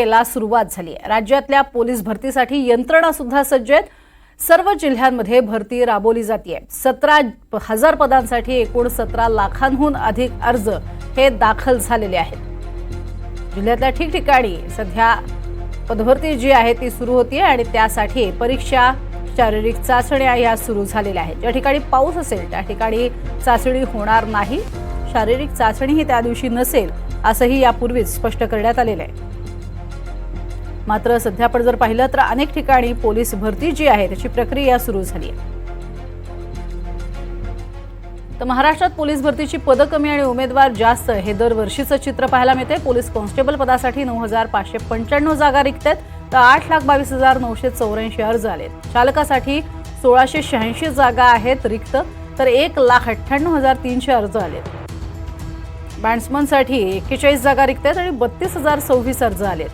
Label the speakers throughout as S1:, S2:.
S1: ला सुरुवात झाली आहे। राज्यातल्या पोलीस भरतीसाठी यंत्रणा सुद्धा सज्ज आहेत। सर्व जिल्ह्यांमध्ये भरती राबवली जाते। 17,000 पदांसाठी एकूण 17 लाखांहून अधिक अर्ज हे दाखल झालेले आहेत। जिल्ह्यातल्या ठिकठिकाणी सध्या पदभरती जी आहे ती सुरू होतीये आणि त्यासाठी परीक्षा, शारीरिक चाचण्या या सुरू झालेल्या आहेत। ज्या ठिकाणी पाऊस असेल त्या ठिकाणी चाचणी होणार नाही, शारीरिक चाचणी ही त्या दिवशी नसेल असंही यापूर्वीच स्पष्ट करण्यात आलेलं आहे। मात्र सध्या आपण जर पाहिलं तर अनेक ठिकाणी पोलीस भरती जी आहे त्याची प्रक्रिया सुरू झाली आहे। तर महाराष्ट्रात पोलीस भरतीची पदं कमी आणि उमेदवार जास्त हे दरवर्षीचं चित्र पाहायला मिळते। पोलीस कॉन्स्टेबल पदासाठी 9,595 जागा रिक्त आहेत, तर 8,22,984 अर्ज आलेत। चालकासाठी 1,686 जागा आहेत रिक्त, तर 1,98,300 अर्ज आलेत। बॅट्समनसाठी 41 जागा रिक्त आहेत आणि 32,026 अर्ज आलेत।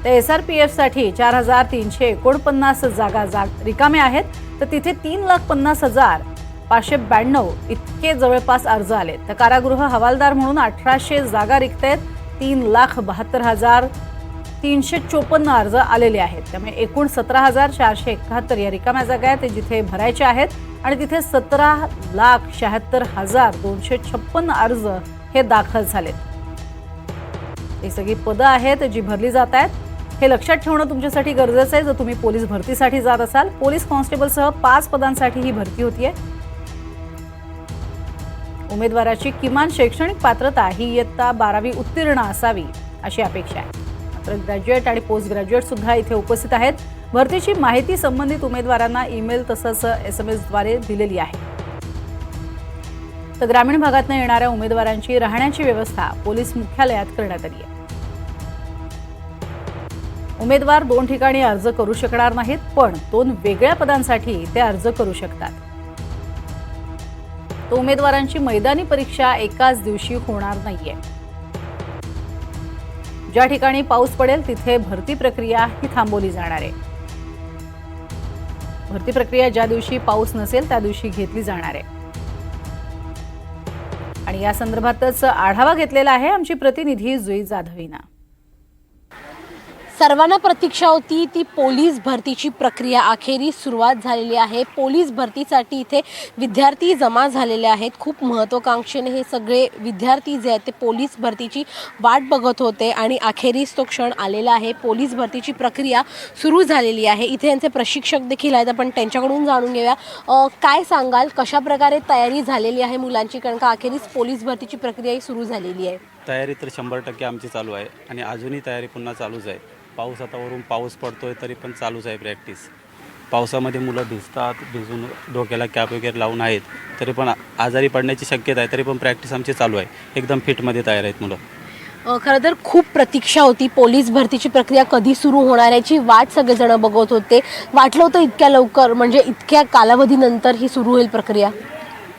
S1: तर SRPF साठी 4,349 जागा रिकाम्या आहेत, तर तिथे 3,50,592 इतके जवळपास अर्ज आलेत। तर कारागृह हवालदार म्हणून 1,800 जागा रिक्त आहेत, 3,72,354 अर्ज आलेले आहेत। त्यामुळे एकूण 17,471 या रिकाम्या जागा आहेत जिथे भरायच्या आहेत आणि तिथे 17,76,256 अर्ज हे दाखल झालेत। ही सगळी पदं आहेत जी भरली जात आहेत, हे लक्षात ठेवणं तुमच्यासाठी गरजेचं आहे। जर तुम्ही पोलीस भरतीसाठी जात असाल, पोलीस कॉन्स्टेबलसह 5 पदांसाठी ही भरती होतीये। उमेदवाराची किमान शैक्षणिक पात्रता ही इयत्ता 12वी उत्तीर्ण असावी अशी अपेक्षा आहे। मात्र ग्रॅज्युएट आणि पोस्ट ग्रॅज्युएट सुद्धा इथे उपस्थित आहेत। भरतीची माहिती संबंधित उमेदवारांना ईमेल तसंच SMS द्वारे दिलेली आहे। तर ग्रामीण भागातून येणाऱ्या उमेदवारांची राहण्याची व्यवस्था पोलीस मुख्यालयात करण्यात आली आहे। उमेदवार 2 ठिकाणी अर्ज करू शकणार नाहीत, पण 2 वेगळ्या पदांसाठी ते अर्ज करू शकतात। तो उमेदवारांची मैदानी परीक्षा एकाच दिवशी होणार नाहीये। ज्या ठिकाणी पाऊस पडेल तिथे भरती प्रक्रिया ही थांबवली जाणार आहे। भरती प्रक्रिया ज्या दिवशी पाऊस नसेल त्या दिवशी घेतली जाणार आहे। आणि या संदर्भातच आढावा घेतलेला आहे आमची प्रतिनिधी जुई जाधव हिनं।
S2: सर्वांना प्रतीक्षा होती ती पोलीस भरतीची प्रक्रिया अखेरी सुरुवात झालेली आहे। पोलीस भरतीसाठी इथे विद्यार्थी जमा झालेले आहेत। खूप महत्त्वाकांक्षेने हे सगळे विद्यार्थी जे आहेत ते पोलीस भरतीची वाट बघत होते आणि अखेरीस तो क्षण आलेला आहे। पोलीस भरतीची प्रक्रिया सुरू झालेली आहे। इथे यांचे प्रशिक्षक देखील आहेत, आपण त्यांच्याकडून जाणून घेऊया। काय सांगाल, कशा प्रकारे तयारी झालेली आहे मुलांची, कारण का अखेरीस पोलीस भरतीची प्रक्रिया सुरू झालेली आहे?
S3: तयारी तर 100% आमची चालू आहे आणि अजूनही तयारी पुन्हा चालूच आहे। पाऊस आता वरून पाऊस पडतोय तरी पण चालूच आहे प्रॅक्टिस। पावसामध्ये मुलं भिजतात, भिजून डोक्याला कॅप वगैरे लावून आहेत, तरी पण आजारी पडण्याची शक्यता आहे, तरी पण प्रॅक्टिस आमची चालू आहे। एकदम फिटमध्ये तयार आहेत मुलं।
S2: खरं तर खूप प्रतीक्षा होती, पोलीस भरतीची प्रक्रिया कधी सुरू होणार याची वाट सगळेजण बघत होते। वाटलं होतं इतक्या लवकर, म्हणजे इतक्या कालावधीनंतर ही सुरू होईल प्रक्रिया?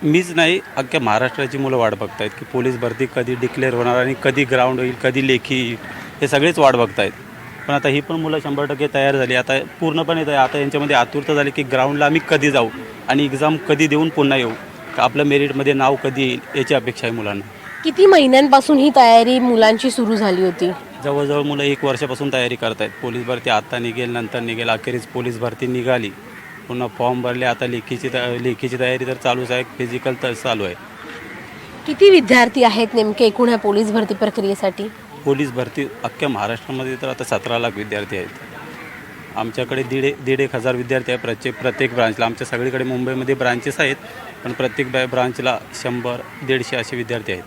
S3: मीच नाही, अख्ख्या महाराष्ट्राची मुलं वाट बघतायत की पोलीस भरती कधी डिक्लेअर होणार आणि कधी ग्राउंड होईल, कधी लेखी येईल, हे सगळेच वाट बघतायत। पण आता ही पण मुलं 100% तयार झाली। आता पूर्णपणे आता यांच्यामध्ये आतुरता झाली की ग्राउंडला आम्ही कधी जाऊ आणि एक्झाम कधी देऊन पुन्हा येऊ, का आपलं मेरिटमध्ये नाव कधी येईल याची अपेक्षा आहे मुलांना।
S2: किती महिन्यांपासून ही तयारी मुलांची सुरू झाली होती?
S3: जवळजवळ मुलं 1 वर्षापासून तयारी करत आहेत। पोलीस भरती आता निघेल, नंतर निघेल, अखेरीस पोलीस भरती निघाली, पुन्हा फॉर्म भरले, आता लेखीची तयारी तर चालूच आहे, फिजिकल तर चालू आहे।
S2: किती विद्यार्थी आहेत नेमके एकूण ह्या पोलीस भरती प्रक्रियेसाठी?
S3: पोलीस भरती अख्ख्या महाराष्ट्रामध्ये तर आता 17 लाख विद्यार्थी आहेत। आमच्याकडे 1,500 विद्यार्थी आहे प्रत्येक ब्रांचला। आमच्या सगळीकडे मुंबईमध्ये ब्रांचेस आहेत, पण प्रत्येक ब्रांचला 100-150 असे विद्यार्थी आहेत।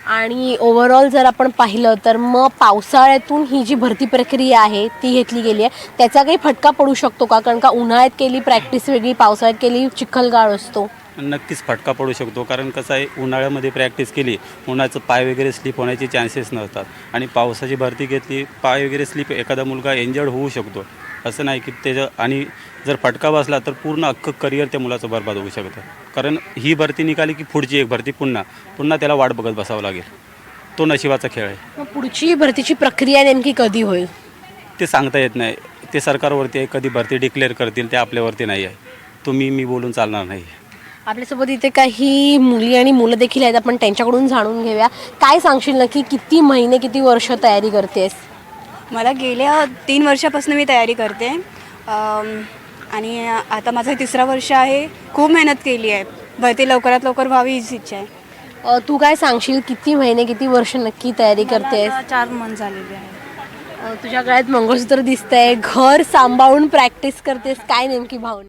S2: आणि ओव्हरऑल जर आपण पाहिलं तर मग पावसाळ्यातून ही जी भरती प्रक्रिया आहे ती घेतली गेली आहे, त्याचा काही फटका पडू शकतो का? कारण का उन्हाळ्यात केली प्रॅक्टिस वेगळी, पावसाळ्यात केली चिखलगाळ असतो।
S3: नक्कीच फटका पडू शकतो, कारण कसं आहे, उन्हाळ्यामध्ये प्रॅक्टिस केली, उन्हाचं पाय वगैरे स्लिप होण्याचे चान्सेस नसतात आणि पावसाची भरती घेतली, पाय वगैरे स्लिप, एखादा मुलगा इंजर्ड होऊ शकतो। असं नाही की त्याचं, आणि जर फटका बसला तर पूर्ण अख्खं करिअर त्या मुलाचं बरबाद होऊ शकतं। कारण ही भरती निघाली की पुढची एक भरती पुन्हा त्याला वाट बघत बसावं लागेल। तो नशिबाचा खेळ आहे।
S2: मग पुढची भरतीची प्रक्रिया नेमकी कधी होईल
S3: ते सांगता येत नाही, ते सरकारवरती आहे। कधी भरती डिक्लेअर करतील ते आपल्यावरती नाही आहे। मी बोलून चालणार नाही।
S2: आपल्यासोबत इथे काही मुली आणि मुलं देखील आहेत, आपण त्यांच्याकडून जाणून घेऊया. काय सांगशील नक्की किती महिने किती वर्ष तयारी करतेस?
S4: मला गेल्या 3 वर्षापासून मी तयारी करते आणि आता माझं हे 3रं वर्ष आहे. खूप मेहनत केली आहे. भरती लवकरात लवकर व्हावी हीच इच्छा आहे.
S2: तू काय सांगशील किती महिने किती वर्ष नक्की तयारी करतेस?
S4: 4 मंथ झालेले आहे.
S2: तुझ्या गळ्यात मंगळसूत्र दिसतंय, घर सांभाळून प्रॅक्टिस करतेस, काय नेमकी भावना?